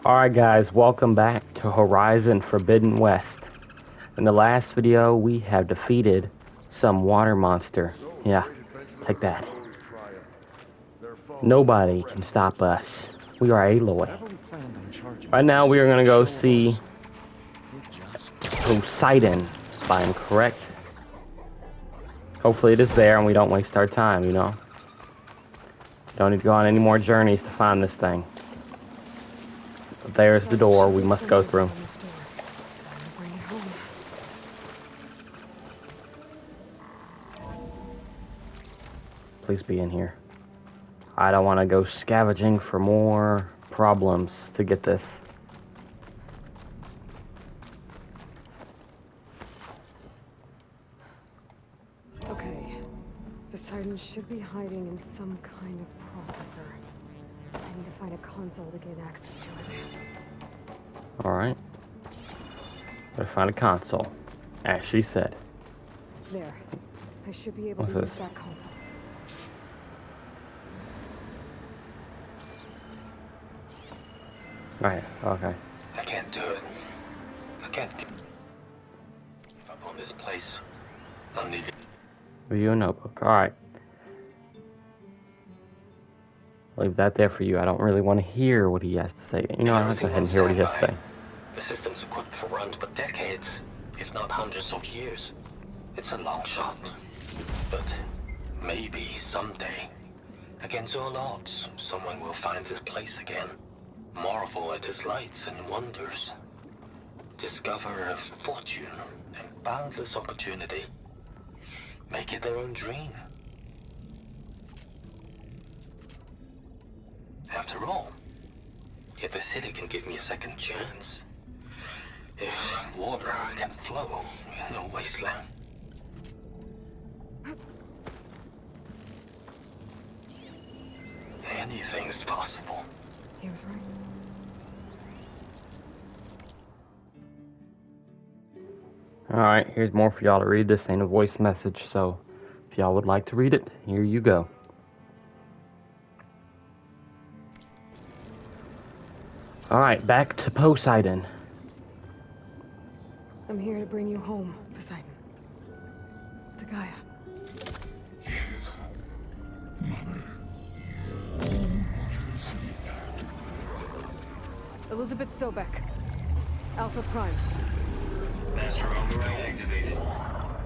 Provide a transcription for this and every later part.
Alright guys, welcome back to Horizon Forbidden West. In the last video, we have defeated some water monster. Yeah, take that. Nobody can stop us. We are Aloy. Right now, we are going to go see Poseidon, if I am correct. Hopefully it is there and we don't waste our time, you know. Don't need to go on any more journeys to find this thing. There's the door we must go through. Please be in here. I don't want to go scavenging for more problems to get this. Okay. Poseidon should be hiding in some kind of processor. I need to find a console to gain access to it. Alright. Gotta find a console. As she said. There. I should be able to use that console. Right, okay. I can't do it. I can't give up on this place. I'm leaving. Review a notebook. Alright. Leave that there for you. I don't really want to hear what he has to say. You know, I'll go ahead and hear what he has to say. The system's equipped for runs for decades, if not hundreds of years. It's a long shot. But maybe someday, against all odds, someone will find this place again. Marvel at its lights and wonders. Discover a fortune and boundless opportunity. Make it their own dream. After all, if the city can give me a second chance, if water can flow in a wasteland. Anything's possible. He was right. Alright, here's more for y'all to read. This ain't a voice message, so if y'all would like to read it, here you go. Alright, back to Poseidon. I'm here to bring you home, Poseidon. To Gaia. Yes, Mother. Elizabeth Sobek. Alpha Prime. Master override activated.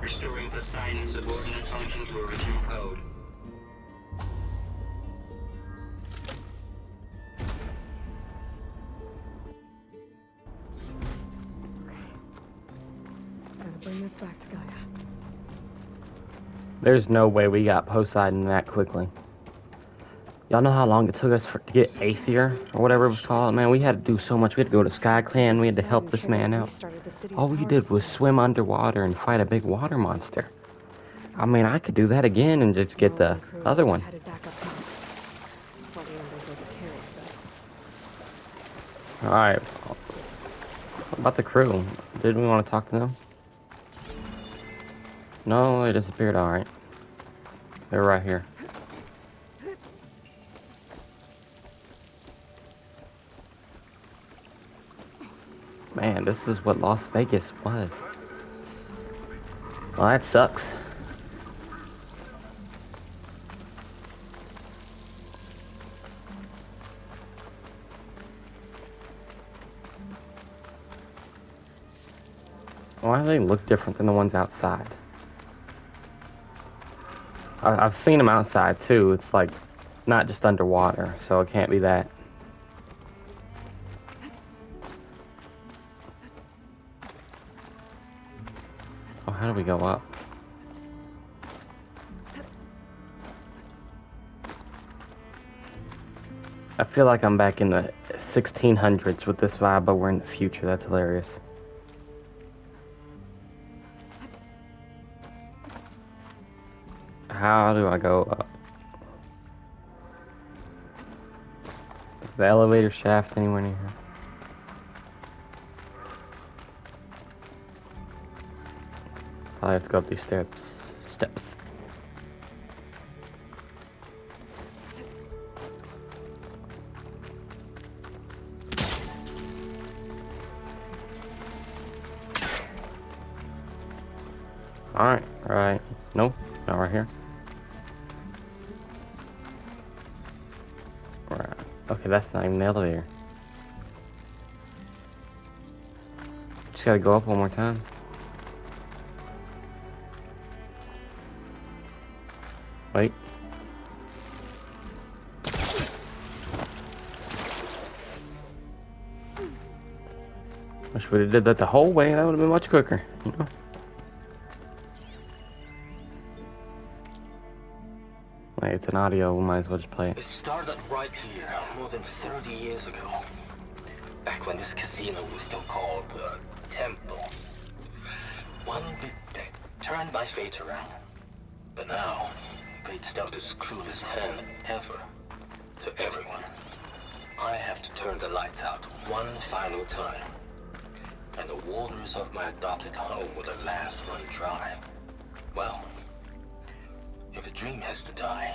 Restoring Poseidon's subordinate function to original code. Gotta bring this back to Gaia. There's no way we got Poseidon that quickly. Y'all know how long it took us to get Aether, or whatever it was called? Man, we had to do so much. We had to go to Sky Clan, we had to help this man out. All we did was swim underwater and fight a big water monster. I mean, I could do that again and just get the other one. Alright. What about the crew? Did we want to talk to them? No, they disappeared. Alright. They're right here. Man, this is what Las Vegas was. Well, that sucks. Why do they look different than the ones outside? I've seen them outside too. It's like not just underwater, so it can't be that. Oh, how do we go up? I feel like I'm back in the 1600s with this vibe, but we're in the future. That's hilarious. How do I go up? Is the elevator shaft anywhere near here? Probably have to go up these steps. Alright, right. Nope, not right here. Right. Okay, that's not even the elevator. Just gotta go up one more time. Wait. Wish we did that the whole way. That would have been much quicker, you know. Wait, it's an audio. We might as well just play it. It started right here, more than 30 years ago. Back when this casino was still called the Temple. One big bet turned my fate around. But now, fate's dealt this cruelest hand ever to everyone. I have to turn the lights out one final time. And the waters of my adopted home were the last run dry. Well, if a dream has to die,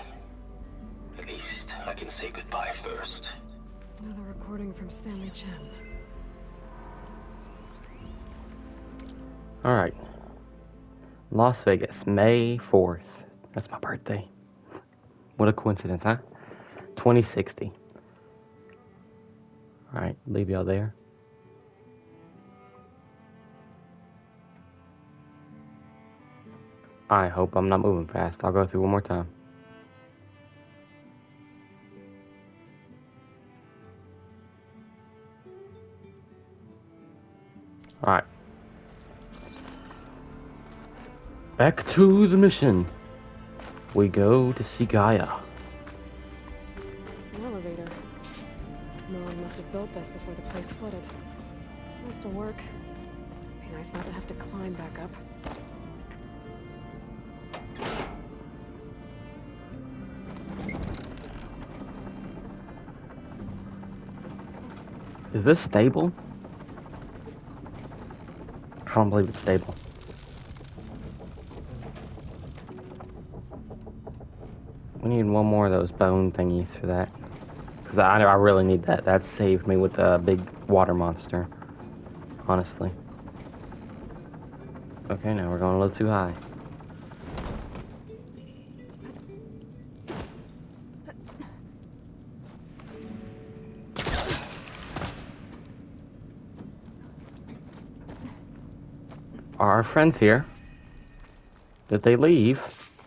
at least I can say goodbye first. Another recording from Stanley Chen. Alright. Las Vegas, May 4th. That's my birthday. What a coincidence, huh? 2060. Alright, leave y'all there. I hope I'm not moving fast. I'll go through one more time. Alright. Back to the mission. We go to see Gaia. An elevator. No one must have built this before the place flooded. It'll still work. Be nice not to have to climb back up. Is this stable? I don't believe it's stable. We need one more of those bone thingies for that. Because I really need that. That saved me with the big water monster. Honestly. Okay, now we're going a little too high. Are our friends here? Did they leave?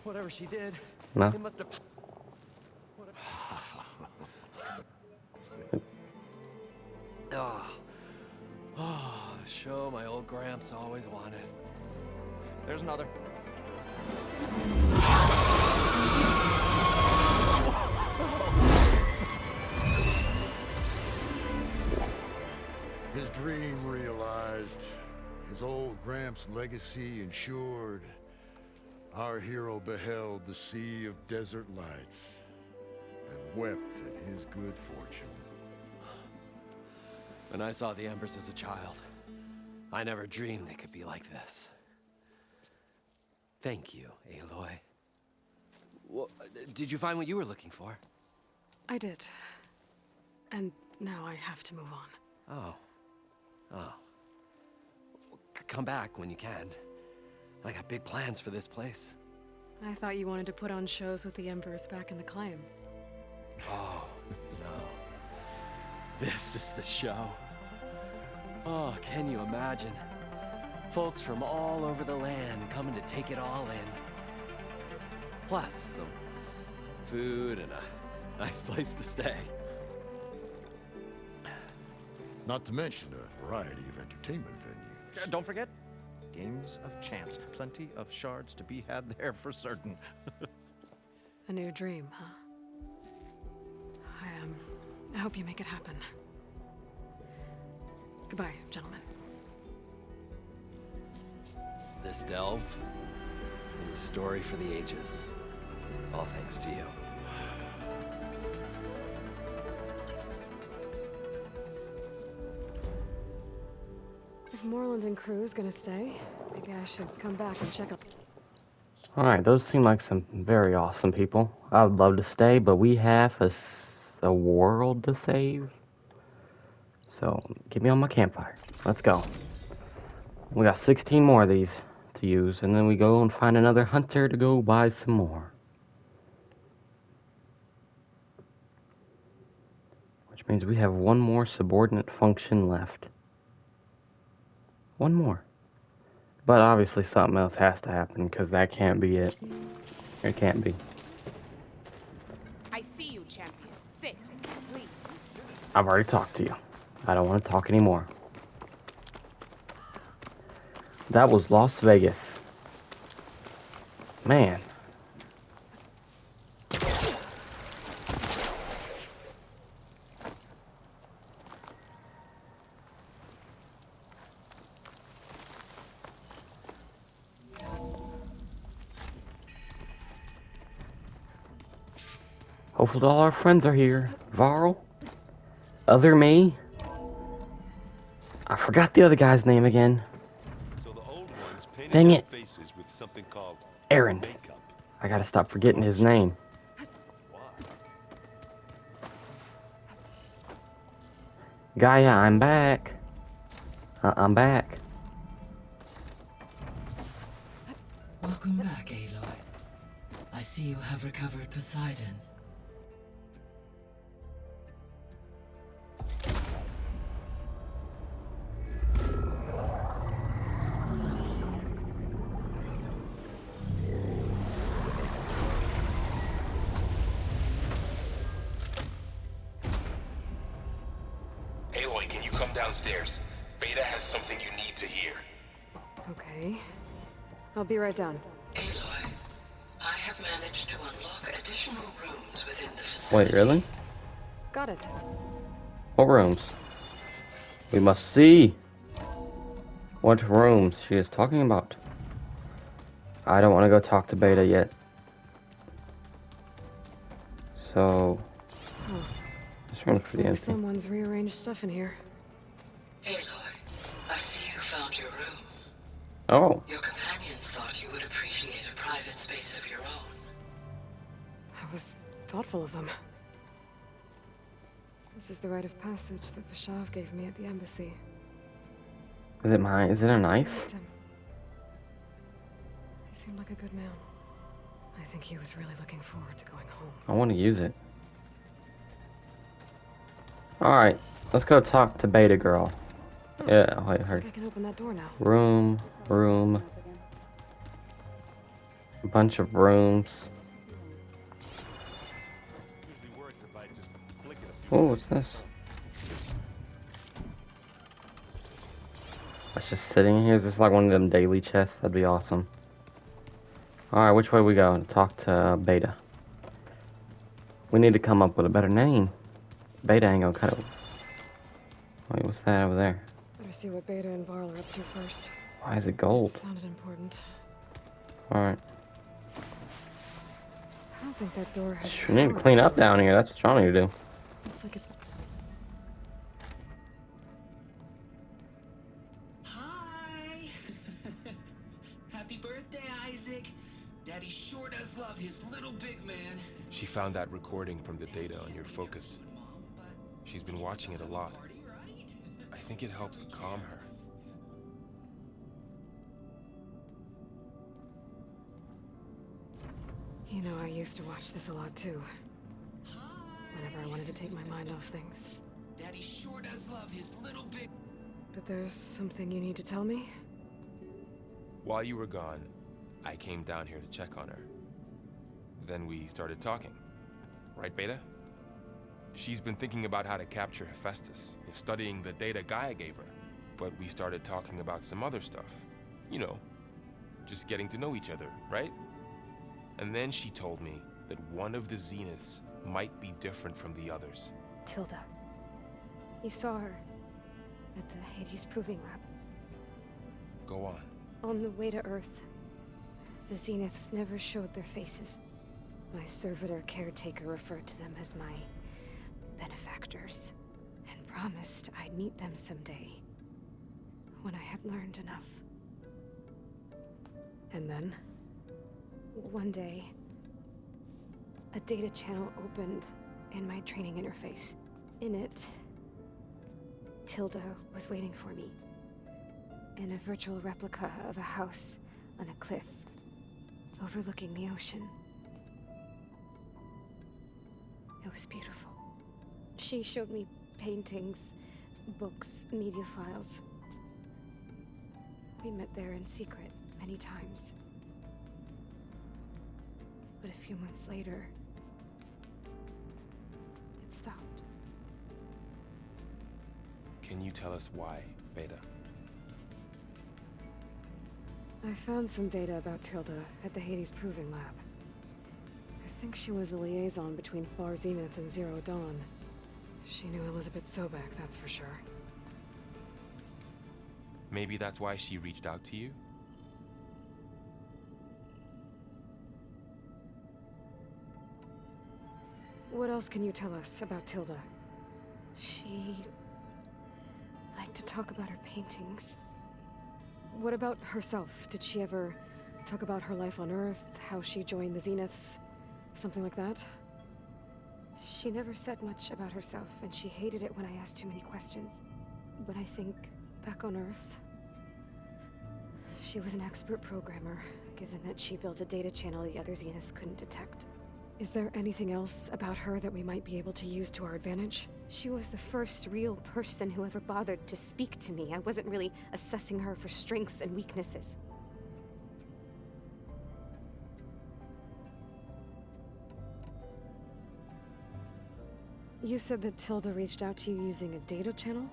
Whatever she did, No. it must have. Oh, the show my old Gramps always wanted. There's another. His dream realized, his old Gramps' legacy ensured. Our hero beheld the sea of desert lights and wept at his good fortune. When I saw the Embers as a child, I never dreamed they could be like this. Thank you, Aloy. Well, did you find what you were looking for? I did. And now I have to move on. Oh. Oh. Come back when you can. I got big plans for this place. I thought you wanted to put on shows with the Embers back in the claim. Oh, no. This is the show. Oh, can you imagine? Folks from all over the land coming to take it all in. Plus some food and a nice place to stay. Not to mention a variety of entertainment venues. Don't forget, games of chance. Plenty of shards to be had there for certain. A new dream, huh? I hope you make it happen. Goodbye, gentlemen. This delve is a story for the ages. All thanks to you. If Moreland and crew's gonna stay, maybe I should come back and check up. Alright, those seem like some very awesome people. I would love to stay, but we have a world to save. So, get me on my campfire. Let's go. We got 16 more of these to to use, and then we go and find another hunter to go buy some more. Which means we have one more subordinate function left. One more. But obviously something else has to happen, because that can't be it. It can't be. I see you, champion. Sit, please. I've already talked to you. I don't want to talk anymore. That was Las Vegas. Man. Hopefully all our friends are here. Varl? Other me? I forgot the other guy's name again. So the old ones painted Dang their it. faces with something called Errand. makeup. I gotta stop forgetting his name. Why? Gaia, I'm back. I'm back. Welcome back, Aloy. I see you have recovered Poseidon. Aloy, can you come downstairs? Beta has something you need to hear. Okay. I'll be right down. Aloy, I have managed to unlock additional rooms within the facility. Wait, really? Got it. What rooms? We must see what rooms she is talking about. I don't want to go talk to Beta yet. So, this room's Looks pretty like empty. someone's rearranged stuff in here. Aloy, I see you found your room. Oh, Your companions thought you would appreciate a private space of your own. That was thoughtful of them. This is the rite of passage that Vashav gave me at the embassy. is it mine? Is it a knife? I liked him. He seemed like a good man. I think he was really looking forward to going home. I want to use it. Alright, let's go talk to Beta Girl. Yeah, wait, Looks her. like I can open that door now. Room. A bunch of rooms. Oh, what's this? That's just sitting in here. Is this like one of them daily chests? That'd be awesome. Alright, which way we go? To talk to Beta. We need to come up with a better name. Beta ain't gonna cut it. Wait, what's that over there? Better see what Beta and Varl are up to first. Why is it gold? Sounded important. Alright. I don't think that door had We need to power. clean up down here. That's what y'all need to do. Looks like it's... Hi! Happy birthday, Isaac. Daddy sure does love his little big man. She found that recording from the data on your focus. She's been watching it a lot. I think it helps calm her. You know, I used to watch this a lot too. Whenever I wanted to take my mind off things. Daddy sure does love his little big... But there's something you need to tell me? While you were gone, I came down here to check on her. Then we started talking. Right, Beta? She's been thinking about how to capture Hephaestus, studying the data Gaia gave her. But we started talking about some other stuff. You know, just getting to know each other, right? And then she told me that one of the Zeniths might be different from the others. Tilda. You saw her at the Hades Proving Lab. Go on. On the way to Earth, the Zeniths never showed their faces. My servitor caretaker referred to them as my benefactors, and promised I'd meet them someday, when I had learned enough. And then, one day, a data channel opened in my training interface. In it, Tilda was waiting for me, in a virtual replica of a house on a cliff overlooking the ocean. It was beautiful. She showed me paintings, books, media files. We met there in secret many times. But a few months later, it stopped. Can you tell us why, Beta? I found some data about Tilda at the Hades Proving Lab. I think she was the liaison between Far Zenith and Zero Dawn. She knew Elizabeth Sobek, that's for sure. Maybe that's why she reached out to you? What else can you tell us about Tilda? She liked to talk about her paintings. What about herself? Did she ever talk about her life on Earth, how she joined the Zeniths, something like that? She never said much about herself, and she hated it when I asked too many questions. But I think, back on Earth, she was an expert programmer, given that she built a data channel the other Zeniths couldn't detect. Is there anything else about her that we might be able to use to our advantage? She was the first real person who ever bothered to speak to me. I wasn't really assessing her for strengths and weaknesses. You said that Tilda reached out to you using a data channel?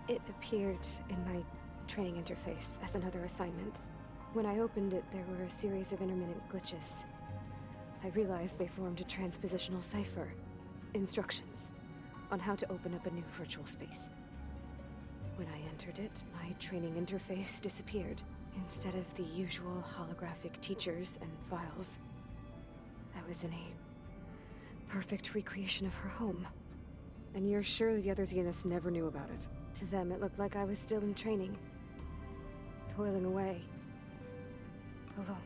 It appeared in my training interface as another assignment. When I opened it, there were a series of intermittent glitches. I realized they formed a transpositional cipher. Instructions on how to open up a new virtual space. When I entered it, my training interface disappeared. Instead of the usual holographic teachers and files, I was in a perfect recreation of her home. And you're sure the other Zeniths never knew about it? To them, it looked like I was still in training. Toiling away. Alone.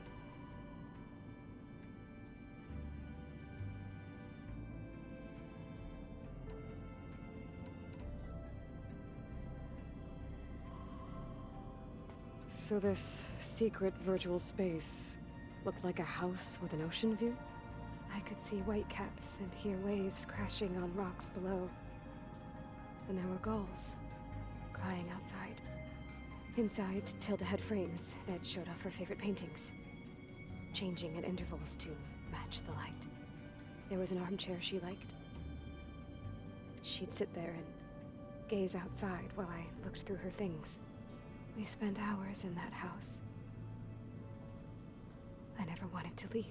So this secret virtual space looked like a house with an ocean view? I could see whitecaps and hear waves crashing on rocks below. And there were gulls crying outside. Inside, Tilda had frames that showed off her favorite paintings, changing at intervals to match the light. There was an armchair she liked. She'd sit there and gaze outside while I looked through her things. We spent hours in that house. I never wanted to leave.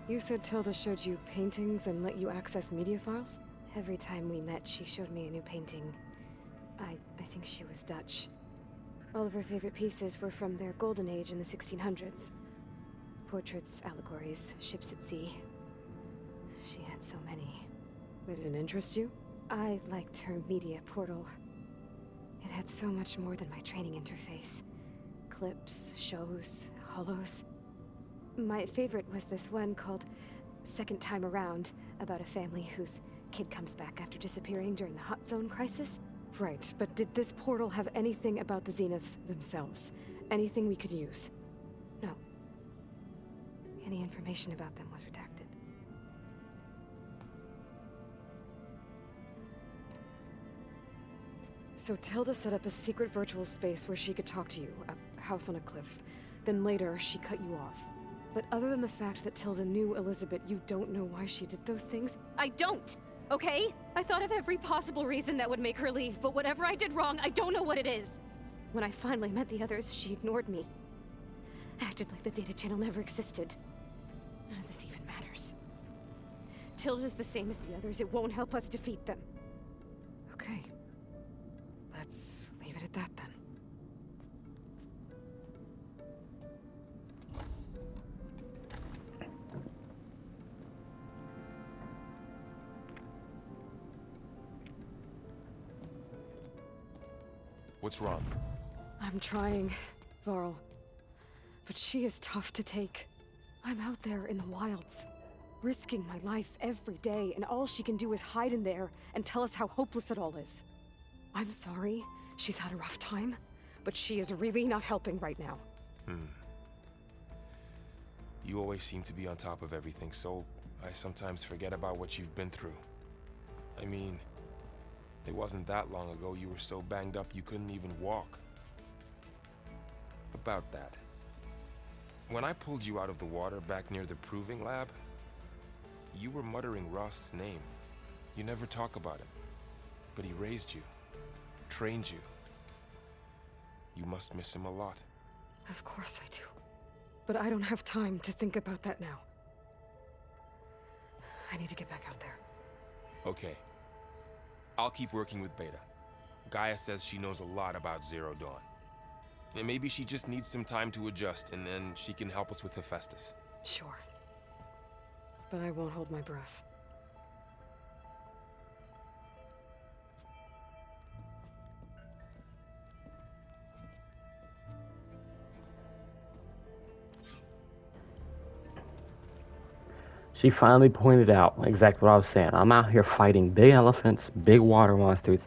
You said Tilda showed you paintings and let you access media files? Every time we met, she showed me a new painting. I think she was Dutch. All of her favorite pieces were from their golden age in the 1600s. Portraits, allegories, ships at sea. She had so many. Did it interest you? I liked her media portal. It had so much more than my training interface. Clips, shows, holos. My favorite was this one called Second Time Around, about a family whose kid comes back after disappearing during the Hot Zone crisis. Right, but did this portal have anything about the Zeniths themselves? Anything we could use? No. Any information about them was redacted. So Tilda set up a secret virtual space where she could talk to you, a house on a cliff. Then later, she cut you off. But other than the fact that Tilda knew Elizabeth, you don't know why she did those things? I don't! Okay? I thought of every possible reason that would make her leave, but whatever I did wrong, I don't know what it is. When I finally met the others, she ignored me. Acted like the data channel never existed. None of this even matters. Tilda's the same as the others. It won't help us defeat them. Okay. Let's leave it at that then. What's wrong? I'm trying, Varl. But she is tough to take. I'm out there in the wilds. risking my life every day, and all she can do is hide in there and tell us how hopeless it all is. I'm sorry, she's had a rough time, but she is really not helping right now. You always seem to be on top of everything, so I sometimes forget about what you've been through. I mean, it wasn't that long ago you were so banged up you couldn't even walk. About that. When I pulled you out of the water back near the proving lab, you were muttering Rost's name. You never talk about him, but he raised you, trained you. You must miss him a lot. Of course I do. But I don't have time to think about that now. I need to get back out there. Okay. I'll keep working with Beta. Gaia says she knows a lot about Zero Dawn. And maybe she just needs some time to adjust, and then she can help us with Hephaestus. Sure. But I won't hold my breath. She finally pointed out exactly what I was saying. I'm out here fighting big elephants, big water monsters,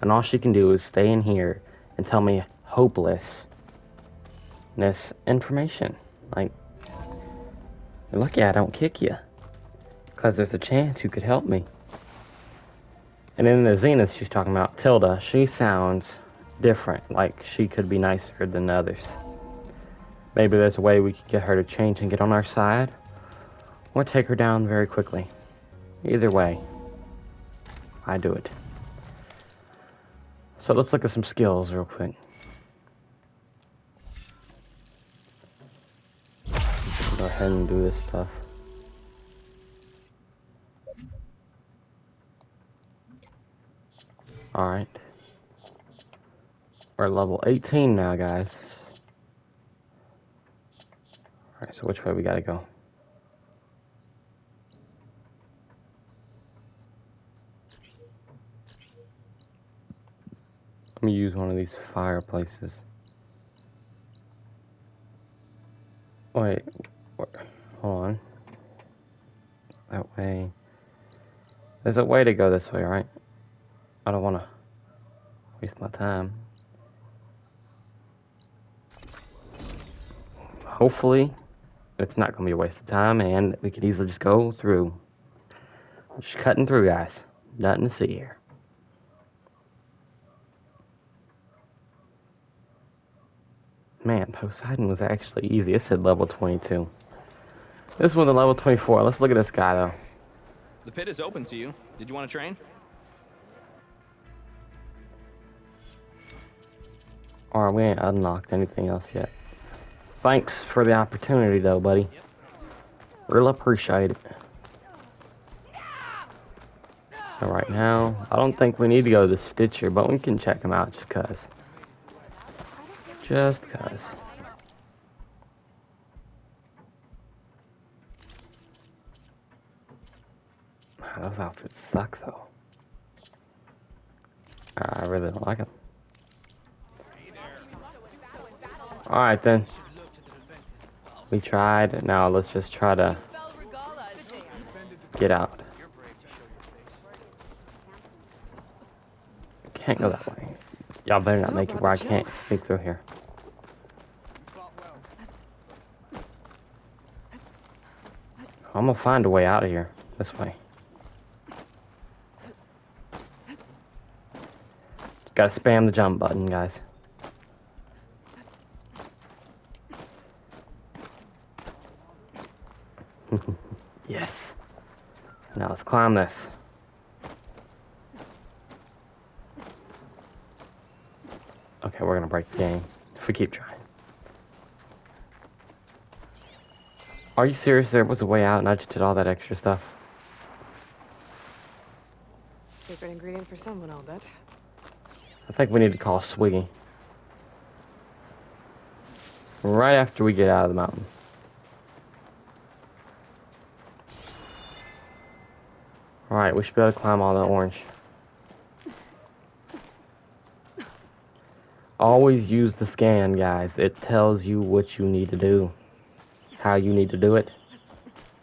and all she can do is stay in here and tell me hopelessness information. Like, you're lucky I don't kick you, because there's a chance you could help me. And in the Zenith she's talking about, Tilda, she sounds different, like she could be nicer than others. Maybe there's a way we could get her to change and get on our side, or take her down very quickly. Either way, I do it. So let's look at some skills real quick. Go ahead and do this stuff. Alright. We're level 18 now, guys. Alright, so which way we gotta go? Let me use one of these fireplaces. Wait, hold on. That way. There's a way to go this way, right? I don't want to waste my time. Hopefully, it's not going to be a waste of time, and we could easily just go through. Just cutting through, guys. Nothing to see here. Man, Poseidon was actually easy. It said level 22. This one's a level 24. Let's look at this guy, though. The pit is open to you. Did you want to train? Alright, we ain't unlocked anything else yet. Thanks for the opportunity, though, buddy. Real appreciate it. So right now, I don't think we need to go to the Stitcher, but we can check him out just cuz. Just cuz. Those outfits suck, though. I really don't like them. Alright then. We tried, now let's just try to get out. Can't go that way. Y'all better not make it where I can't sneak through here. I'm gonna find a way out of here. This way. Gotta spam the jump button, guys. Yes. Now let's climb this. Okay, we're gonna break the game if we keep trying. Are you serious? There was a way out and I just did all that extra stuff. Secret ingredient for someone, I'll bet. I think we need to call Swiggy. Right after we get out of the mountain. Alright, we should be able to climb all the orange. Always use the scan, guys. It tells you what you need to do. How you need to do it.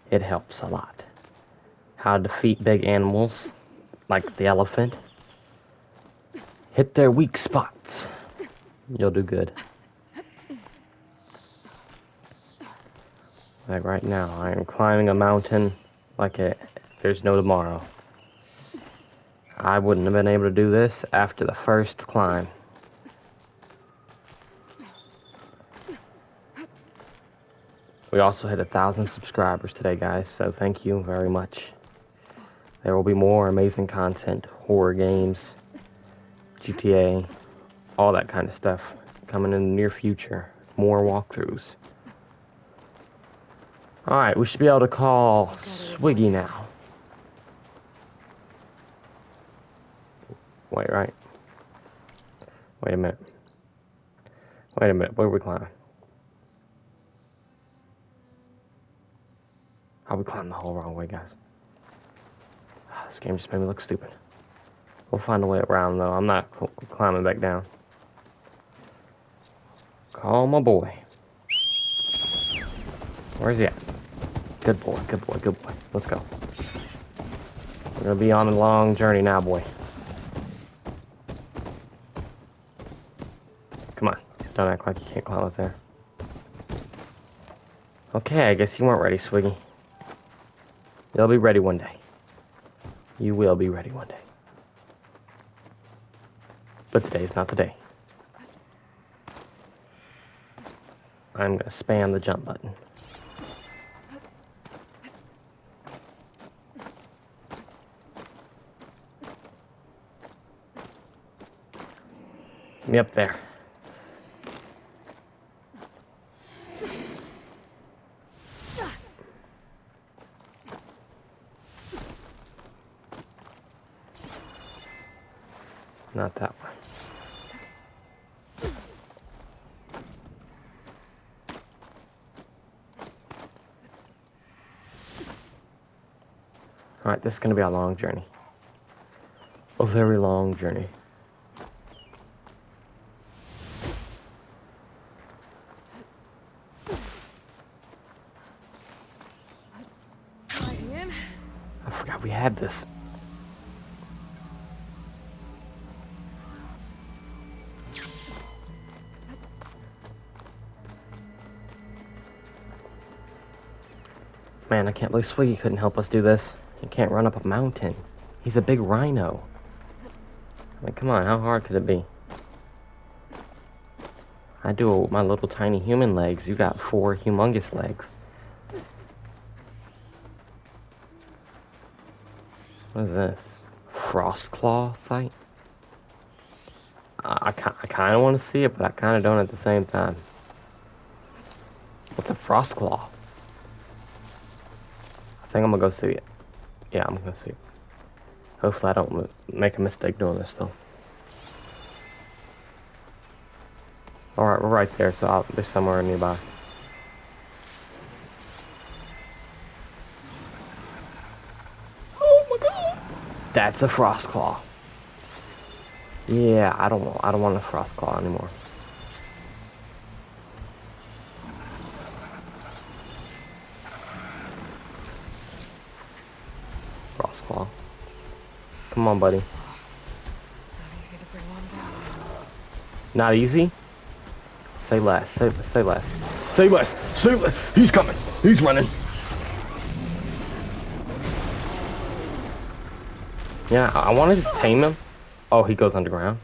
It helps a lot. how to defeat big animals, like the elephant. Hit their weak spots. You'll do good. Like right now, I am climbing a mountain like there's no tomorrow. I wouldn't have been able to do this after the first climb. We also hit 1,000 subscribers today, guys, so thank you very much. There will be more amazing content, horror games, GTA, all that kind of stuff coming in the near future. More walkthroughs. Alright, we should be able to call Swiggy now. Wait, right? Wait a minute. Wait a minute, where are we climbing? How we climbing the whole wrong way, guys? This game just made me look stupid. We'll find a way around, though. I'm not climbing back down. Call my boy. Where's he at? Good boy, good boy, good boy. Let's go. We're gonna be on a long journey now, boy. Come on. Don't act like you can't climb up there. Okay, I guess you weren't ready, Swiggy. You'll be ready one day. You will be ready one day. But today's not the day. I'm gonna spam the jump button. Me up there. Not that one. Alright, this is going to be a long journey. A very long journey. I forgot we had this. Man, I can't believe Swiggy couldn't help us do this. He can't run up a mountain. He's a big rhino. I mean, come on, how hard could it be? I do it with my little tiny human legs. You got 4 humongous legs. What is this? Frostclaw site? I kind of want to see it, but I kind of don't at the same time. What's a Frostclaw? I think I'm gonna go see it. Yeah, I'm gonna see it. Hopefully I don't make a mistake doing this, though. Alright, we're right there, so there's somewhere nearby. Oh my god! That's a Frostclaw. Yeah, I don't want a Frostclaw anymore. Frostclaw. Come on, buddy. Not easy to bring one down. Not easy? Say less. Say less. Say less. Say less. He's coming. He's running. Yeah, I wanted to tame him. Oh, he goes underground.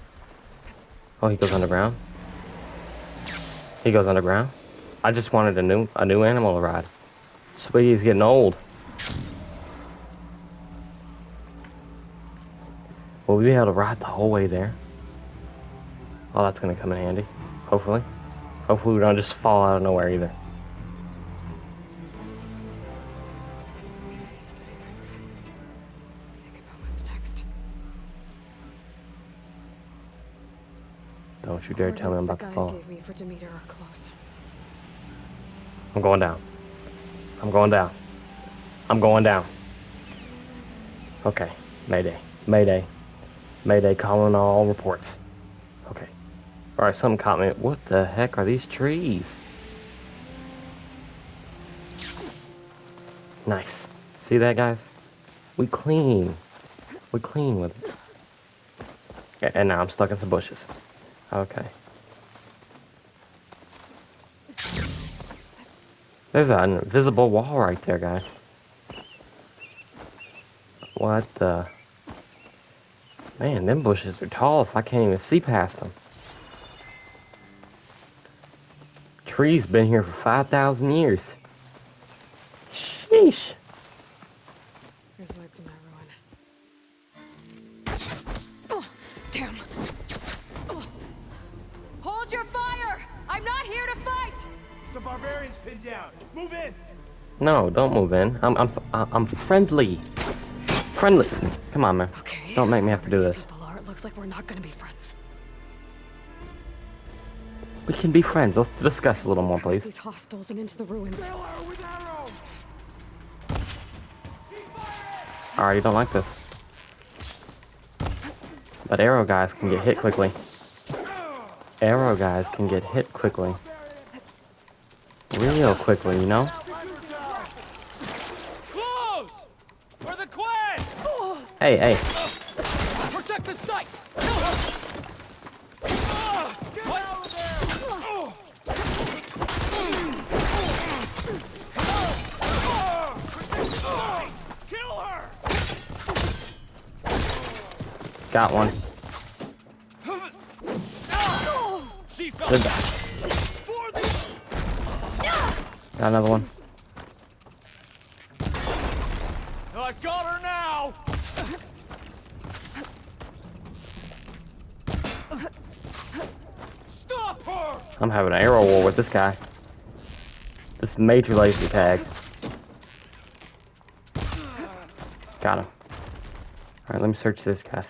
Oh, he goes underground. He goes underground. I just wanted a new animal to ride. Swiggy's getting old. Will we be able to ride the whole way there? Oh, that's gonna come in handy. Hopefully. Hopefully we don't just fall out of nowhere either. Think about what's next. Don't you dare tell me I'm about to fall. Gave me for Demeter are close. I'm going down. I'm going down. I'm going down. Okay. Mayday. Mayday. Mayday, calling all reports. Okay. Alright, something caught me. What the heck are these trees? Nice. See that, guys? We clean. We clean with it. And now I'm stuck in some bushes. Okay. There's an invisible wall right there, guys. What the... Man, them bushes are tall if I can't even see past them. Tree's been here for 5,000 years. Sheesh. There's lights in that ruin. Oh, damn. Oh. Hold your fire! I'm not here to fight! The barbarian's pinned down. Move in! No, don't move in. I'm friendly. Friendly. Come on, man. Okay. Don't make me have to do this. People are, it looks like we're not gonna be friends. We can be friends. Let's discuss a little more, please. These hostels and into the ruins. I already don't like this. But arrow guys can get hit quickly. Arrow guys can get hit quickly. Real quickly, you know? Close! For the quest! Hey, hey. Protect the site! Kill her! Got one. Good. Got another one. I got her now! Stop her! I'm having an arrow war with this guy. This major laser tag. Got him. Alright, let me search this, guys.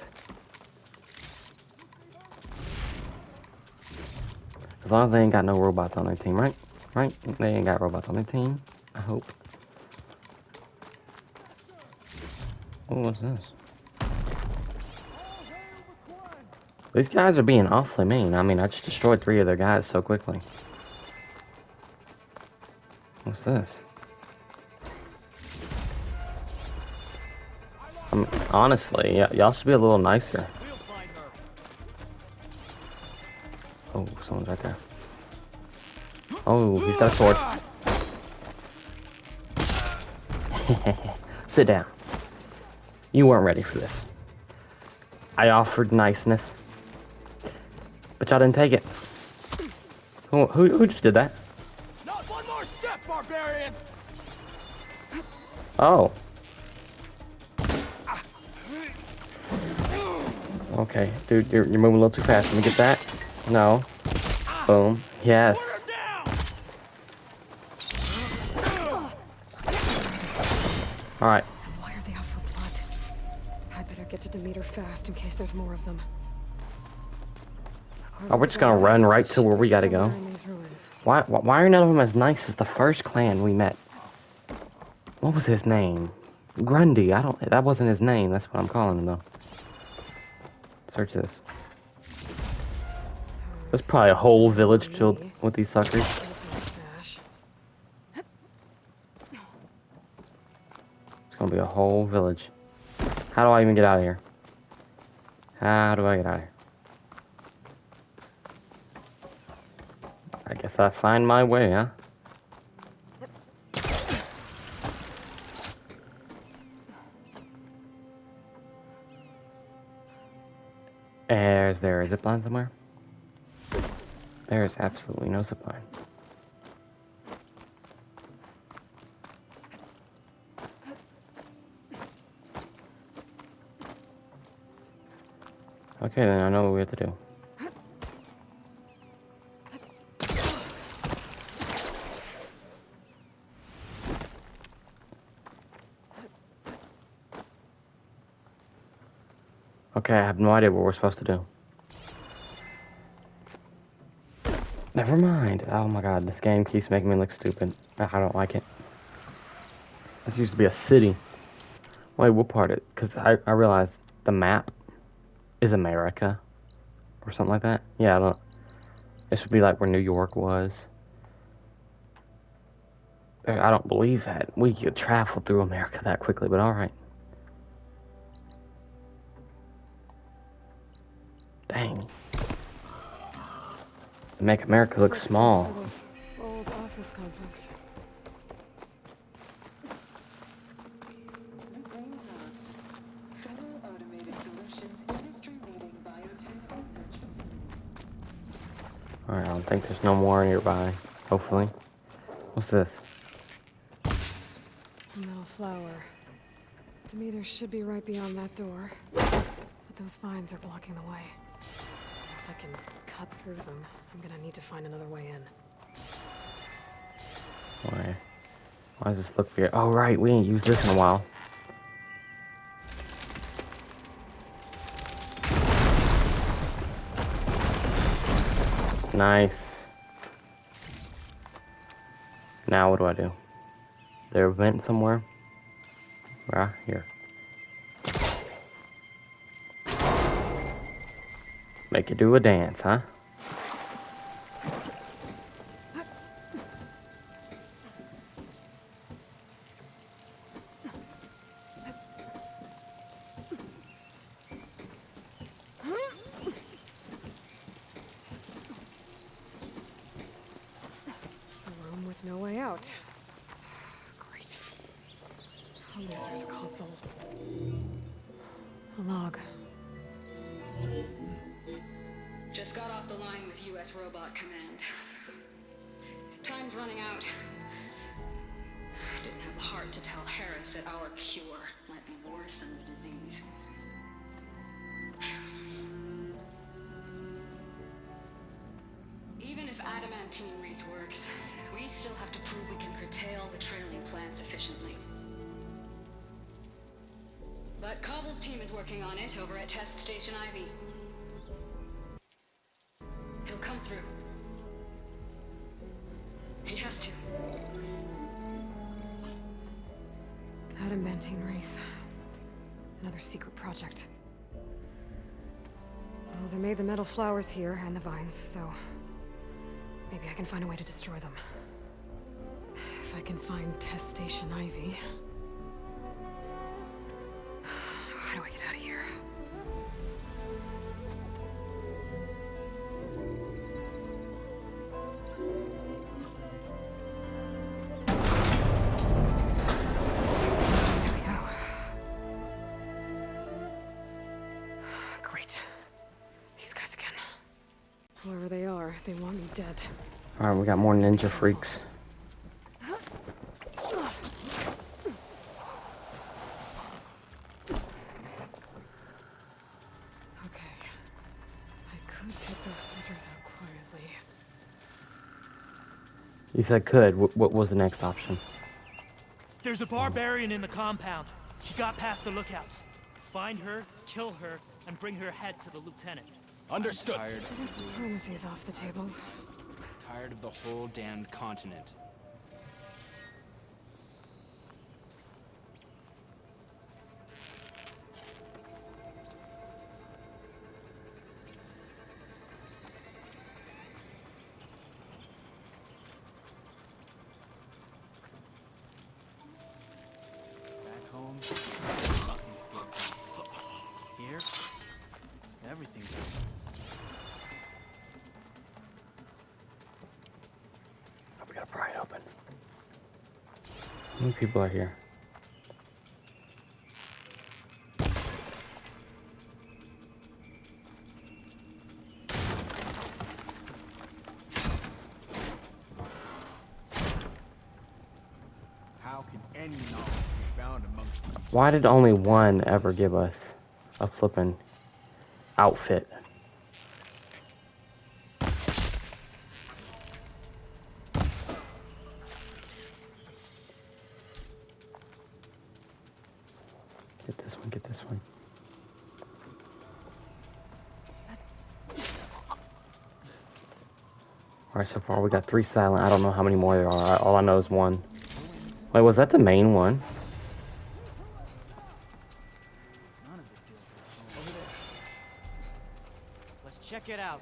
As long as they ain't got no robots on their team, right? Right? They ain't got robots on their team. I hope. Oh, what's this? These guys are being awfully mean. I mean, I just destroyed 3 of their guys so quickly. What's this? Honestly, y'all should be a little nicer. Oh, someone's right there. Oh, he's got a sword. Sit down. You weren't ready for this. I offered niceness, but y'all didn't take it. Who just did that? Not one more step, barbarian! Oh. Okay, dude, you're moving a little too fast. Let me get that. No. Boom. Yes. Alright. Why are they out for blood? I better get to Demeter fast in case there's more of them. Oh, we're just gonna run right to where we gotta go. Why are none of them as nice as the first clan we met? What was his name? Grundy. That wasn't his name. That's what I'm calling him, though. Search this. There's probably a whole village filled with these suckers. It's gonna be a whole village. How do I even get out of here? How do I get out of here? I guess I find my way, huh? Is there a zipline somewhere? There is absolutely no zipline. Okay, then I know what we have to do. Okay, I have no idea what we're supposed to do. Never mind. Oh my god, this game keeps making me look stupid. I don't like it. This used to be a city. Wait, what part of it? Because I realized the map is America. Or something like that. Yeah, I don't... This would be like where New York was. I don't believe that we could travel through America that quickly, but alright. Make America look Looks like small. some sort of old office complex. Alright, I don't think there's no more nearby. Hopefully. What's this? No flower. Demeter should be right beyond that door. But those vines are blocking the way. Unless I can cut through them, I'm gonna need to find another way in. Why does this look weird? Oh right, we ain't used this in a while. Nice. Now what do I do? There a vent somewhere? Right here. Make it do a dance, huh? A room with no way out. Great. At least there's a console. A log. Just got off the line with U.S. Robot Command. Time's running out. Didn't have the heart to tell Harris that our cure might be worse than the disease. Even if adamantine wreath works, we still have to prove we can curtail the trailing plants efficiently. But Cobble's team is working on it over at Test Station Ivy. He'll come through. He has to. Adamantine wreath. Another secret project. Well, they made the metal flowers here and the vines, so maybe I can find a way to destroy them. If I can find Test Station Ivy. How do I get out of here? There we go. Great. These guys again. Whoever they are, they want me dead. Alright, we got more ninja freaks. You said could. What was the next option? There's a barbarian in the compound. She got past the lookouts. Find her, kill her, and bring her head to the lieutenant. Understood. I guess diplomacy's off the table. Tired of the whole damned continent. Back home, nothing's good. Here, everything's good. We gotta pry it open. How many people are here? How can any knowledge be found amongst them? Why did only one ever give us a flippin' outfit? Get this one, get this one. Alright, so far we got 3 silent. I don't know how many more there are. All I know is 1. Wait, was that the main one? Let's check it out.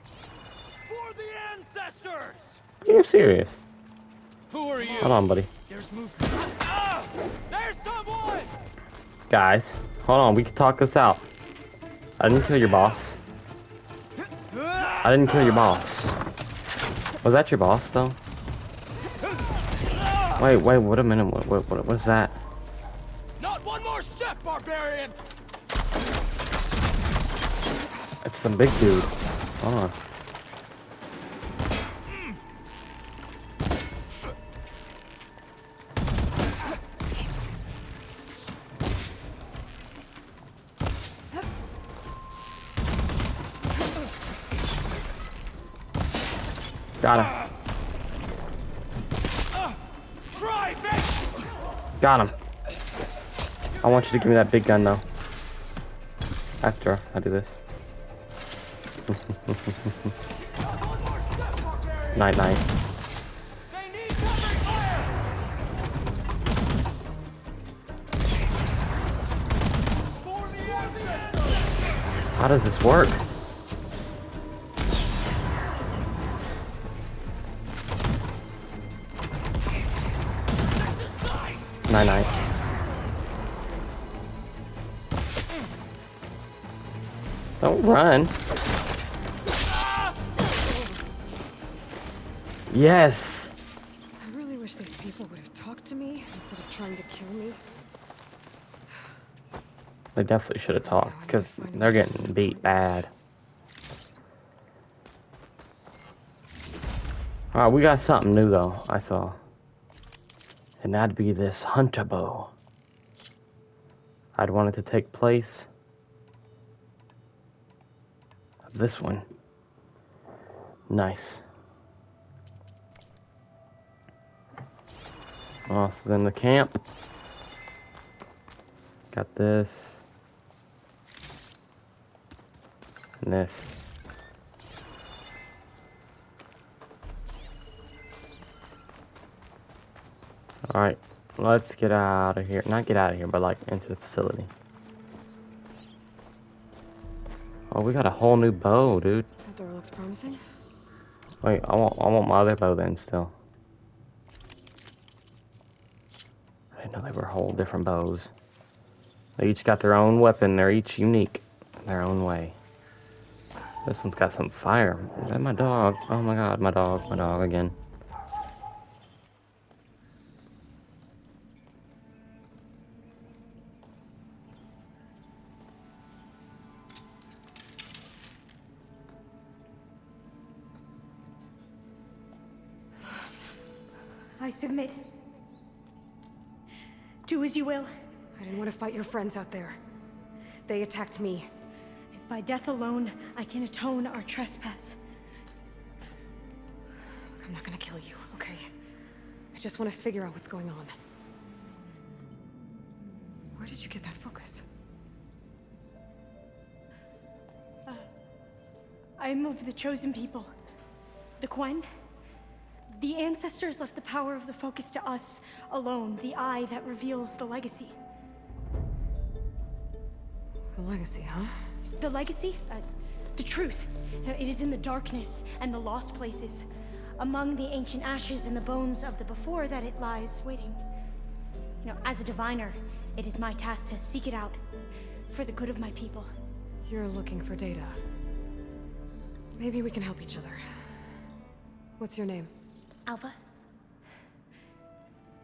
For the ancestors! Are you serious? Who are you? Hold on, buddy. There's movement. Ah! There's someone! Guys, hold on. We can talk this out. I didn't kill your boss. I didn't kill your boss. Was that your boss though? Wait, wait a minute. What was that? Not one more step, barbarian! It's some big dude. Hold on. Got him. Got him. I want you to give me that big gun though. After I do this. Night night. How does this work? Night night. Don't run. Yes. I really wish these people would have talked to me instead of trying to kill me. They definitely should have talked, because they're getting beat bad. Alright, we got something new though, I saw. And that'd be this hunter bow. I'd want it to take place of this one. Nice. Oh, this is in the camp. Got this. And this. Alright, let's get out of here. Not get out of here, but like into the facility. Oh, we got a whole new bow, dude. That door looks promising. Wait, I want my other bow then still. I didn't know they were whole different bows. They each got their own weapon. They're each unique in their own way. This one's got some fire. Is that my dog? Oh my god, my dog again. I submit. Do as you will. I didn't want to fight your friends out there. They attacked me. If by death alone I can atone our trespass. I'm not gonna kill you, okay? I just want to figure out what's going on. Where did you get that focus? I am of the chosen people. The Quen. The ancestors left the power of the focus to us alone, the eye that reveals the legacy. The legacy, huh? The legacy? The truth. It is in the darkness and the lost places, among the ancient ashes and the bones of the before that it lies waiting. As a diviner, it is my task to seek it out for the good of my people. You're looking for data. Maybe we can help each other. What's your name? Alva.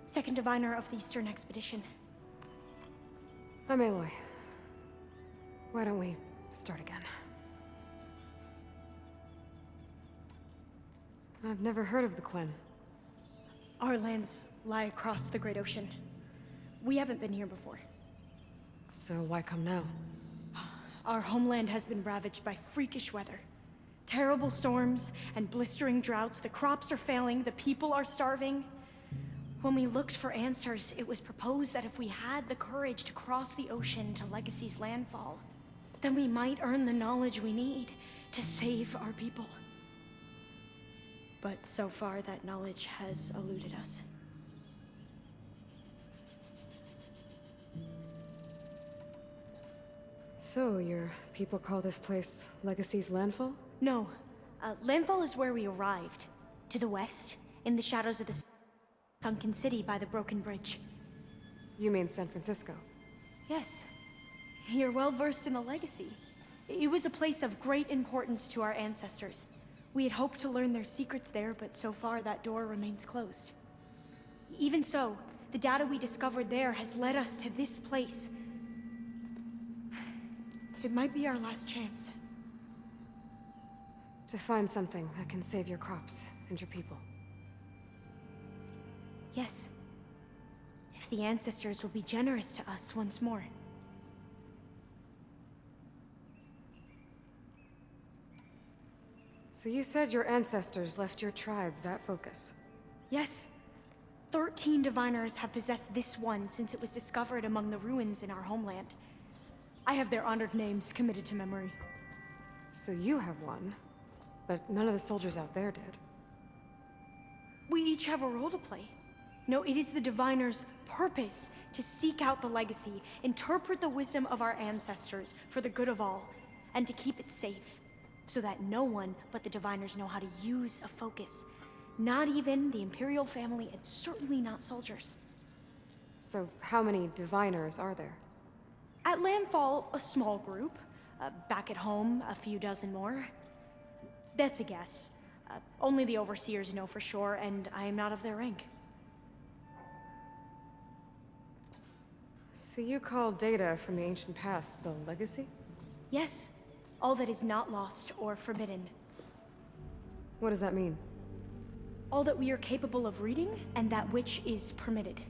Second diviner of the Eastern Expedition. I'm Aloy. Why don't we start again? I've never heard of the Quen. Our lands lie across the Great Ocean. We haven't been here before. So why come now? Our homeland has been ravaged by freakish weather. Terrible storms and blistering droughts. The crops are failing, the people are starving. When we looked for answers, it was proposed that if we had the courage to cross the ocean to Legacy's landfall, then we might earn the knowledge we need to save our people. But so far, that knowledge has eluded us. So, your people call this place Legacy's landfall? No. Landfall is where we arrived. To the west, in the shadows of the sunken city by the broken bridge. You mean San Francisco? Yes. You're well versed in the Legacy. It was a place of great importance to our ancestors. We had hoped to learn their secrets there, but so far that door remains closed. Even so, the data we discovered there has led us to this place. It might be our last chance. To find something that can save your crops and your people. Yes. If the ancestors will be generous to us once more. So you said your ancestors left your tribe that focus? Yes. 13 diviners have possessed this one since it was discovered among the ruins in our homeland. I have their honored names committed to memory. So you have one, but none of the soldiers out there did. We each have a role to play. No, it is the diviner's purpose to seek out the legacy, interpret the wisdom of our ancestors for the good of all, and to keep it safe, so that no one but the diviners know how to use a focus. Not even the Imperial family, and certainly not soldiers. So how many diviners are there? At Landfall, a small group. Back at home, a few dozen more. That's a guess. Only the overseers know for sure, and I am not of their rank. So you call data from the ancient past the legacy? Yes. All that is not lost or forbidden. What does that mean? All that we are capable of reading, and that which is permitted.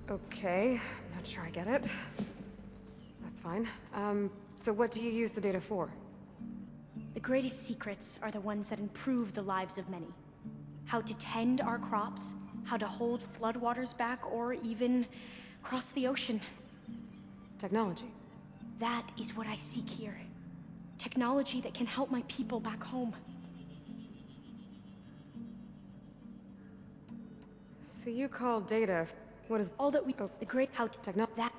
Okay, I'm not sure I get it. That's fine. So what do you use the data for? The greatest secrets are the ones that improve the lives of many. How to tend our crops, how to hold floodwaters back, or even cross the ocean. Technology. That is what I seek here. Technology that can help my people back home. So you call data... What is... All that we... the great... How to... That...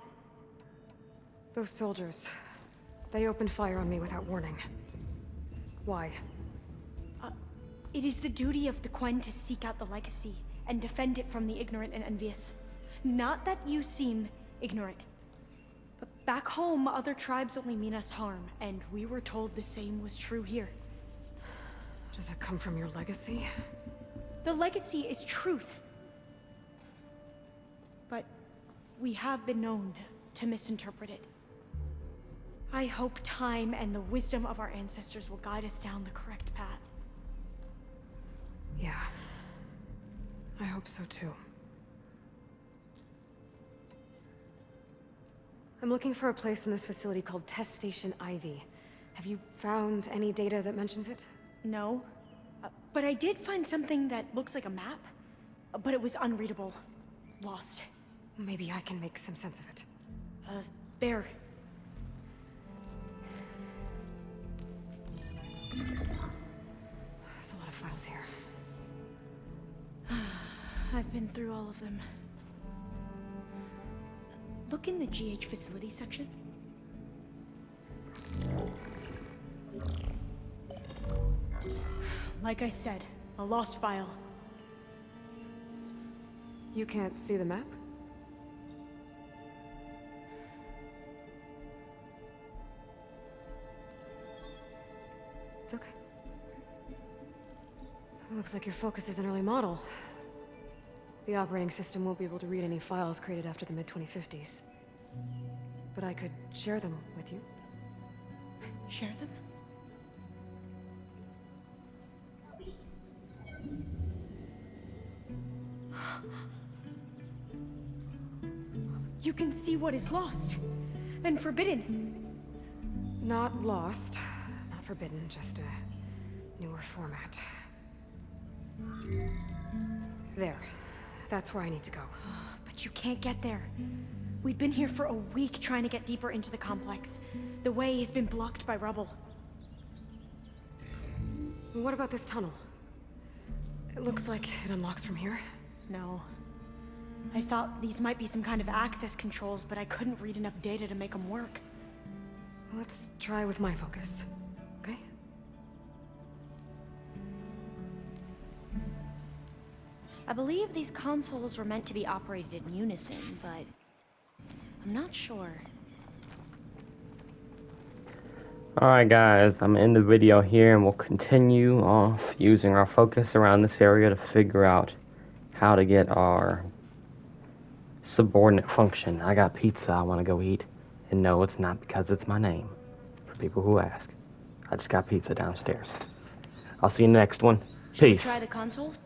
Those soldiers... They opened fire on me without warning. Why? It is the duty of the Quen to seek out the legacy and defend it from the ignorant and envious. Not that you seem ignorant. But back home, other tribes only mean us harm, and we were told the same was true here. Does that come from your legacy? The legacy is truth. But we have been known to misinterpret it. I hope time and the wisdom of our ancestors will guide us down the correct path. Yeah. I hope so too. I'm looking for a place in this facility called Test Station Ivy. Have you found any data that mentions it? No. But I did find something that looks like a map. But it was unreadable. Lost. Maybe I can make some sense of it. Bear. There's a lot of files here. I've been through all of them. Look in the GH facility section. Like I said, a lost file. You can't see the map? It's okay. It looks like your focus is an early model. The operating system won't be able to read any files created after the mid-2050s. But I could share them with you. Share them? You can see what is lost and forbidden. Not lost, not forbidden, just a newer format. There. That's where I need to go. But you can't get there. We've been here for a week trying to get deeper into the complex. The way has been blocked by rubble. What about this tunnel? It looks like it unlocks from here. No. I thought these might be some kind of access controls, but I couldn't read enough data to make them work. Let's try with my focus, okay? I believe these consoles were meant to be operated in unison, but I'm not sure. Alright guys, I'm in the video here and we'll continue off using our focus around this area to figure out how to get our subordinate function. I got pizza I want to go eat, and no, it's not because it's my name, for people who ask. I just got pizza downstairs. I'll see you next one. Should we Peace. try the consoles?